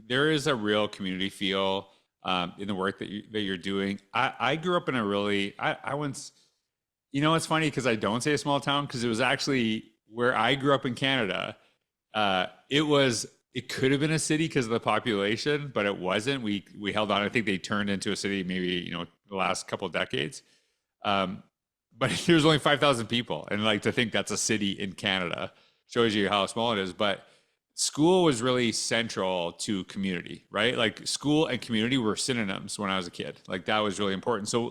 there is a real community feel in the work that you're doing. I grew up in a really I once it's funny because I don't say a small town because it was actually where I grew up in Canada. It could have been a city because of the population, but it wasn't. We held on. I think they turned into a city maybe the last couple of decades. Um, but there's only 5,000 people, and like to think that's a city in Canada shows you how small it is. But school was really central to community, right? Like school and community were synonyms when I was a kid. Like that was really important. So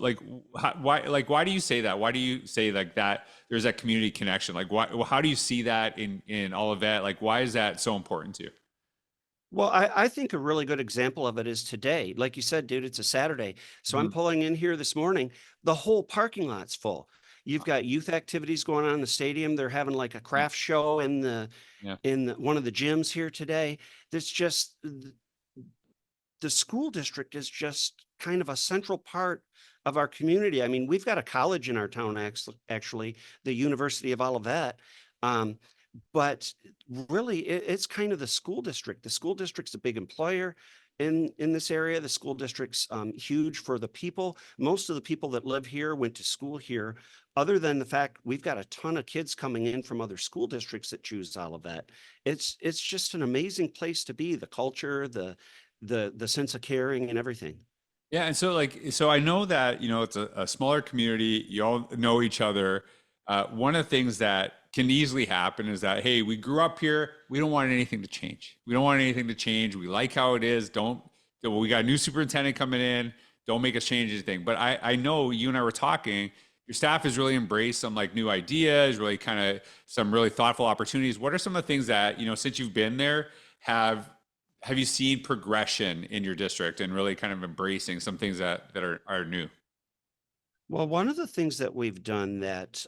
why do you say that? Why do you say like that there's that community connection? Like how do you see that in all of that? Like why is that so important to you? Well, I think a really good example of it is today. Like you said, dude, it's a Saturday. So I'm Mhm. pulling in here this morning. The whole parking lot's full. You've got youth activities going on in the stadium. They're having like a Yeah. craft show in Yeah. one of the gyms here today. There's just the school district is just kind of a central part of our community. I mean, we've got a college in our town, actually, the University of Olivet. Um, but really, it's kind of the school district. The school district's a big employer in this area. The school district's huge for the people. Most of the people that live here went to school here. Other than the fact we've got a ton of kids coming in from other school districts that choose Olivet. It's just an amazing place to be. The culture, the sense of caring and everything. Yeah, and so I know that it's a smaller community. You all know each other. One of the things that can easily happen is that hey, we grew up here. We don't want anything to change. We don't want anything to change. We like how it is. Don't. Well, we got a new superintendent coming in. Don't make us change anything. But I know you and I were talking. Your staff has really embraced some like new ideas, really kind of some really thoughtful opportunities. What are some of the things that since you've been there have have you seen progression in your district and really kind of embracing some things that are new? Well, one of the things that we've done that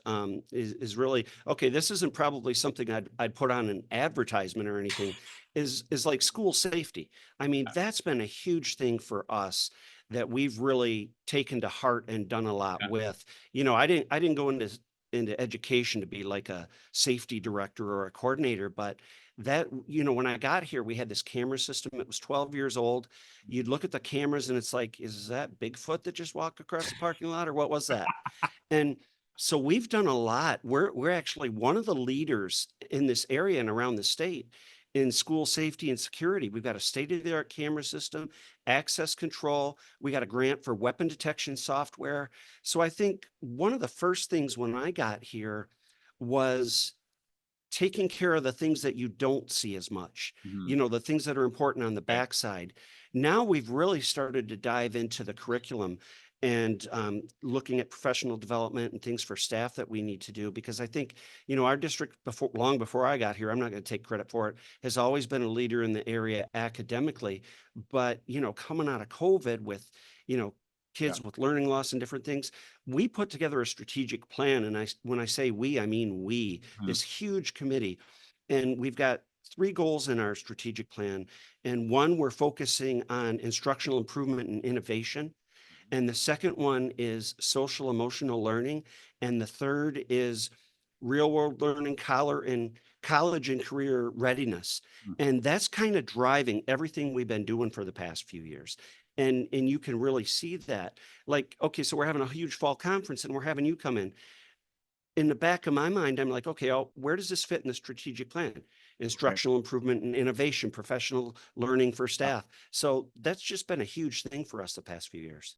is really okay. This isn't probably something I'd put on an advertisement or anything. Is like school safety. I mean, that's been a huge thing for us that we've really taken to heart and done a lot Yeah. with. I didn't go into education to be like a safety director or a coordinator, but that when I got here, we had this camera system. It was 12 years old. You'd look at the cameras and it's like, is that Bigfoot that just walked across the parking lot or what was that? And so we've done a lot. We're actually one of the leaders in this area and around the state in school safety and security. We've got a state-of-the-art camera system, access control. We got a grant for weapon detection software. So I think one of the first things when I got here was taking care of the things that you don't see as much, Mhm. the things that are important on the Right. backside. Now we've really started to dive into the curriculum and looking at professional development and things for staff that we need to do because I think our district long before I got here, I'm not going to take credit for it, has always been a leader in the area academically, but coming out of COVID with you know Yeah. kids with learning loss and different things, we put together a strategic plan. And when I say we, I mean we, Mhm. this huge committee. And we've got three goals in our strategic plan. And one, we're focusing on instructional improvement and innovation. And the second one is social emotional learning. And the third is real world learning, college and career readiness. Mhm. And that's kind of driving everything we've been doing for the past few years. And you can really see that. Like, okay, so we're having a huge fall conference and we're having you come in the back of my mind, I'm like, okay, where does this fit in the strategic plan? Right. Instructional improvement and innovation, professional learning for Yeah. staff. So that's just been a huge thing for us the past few years.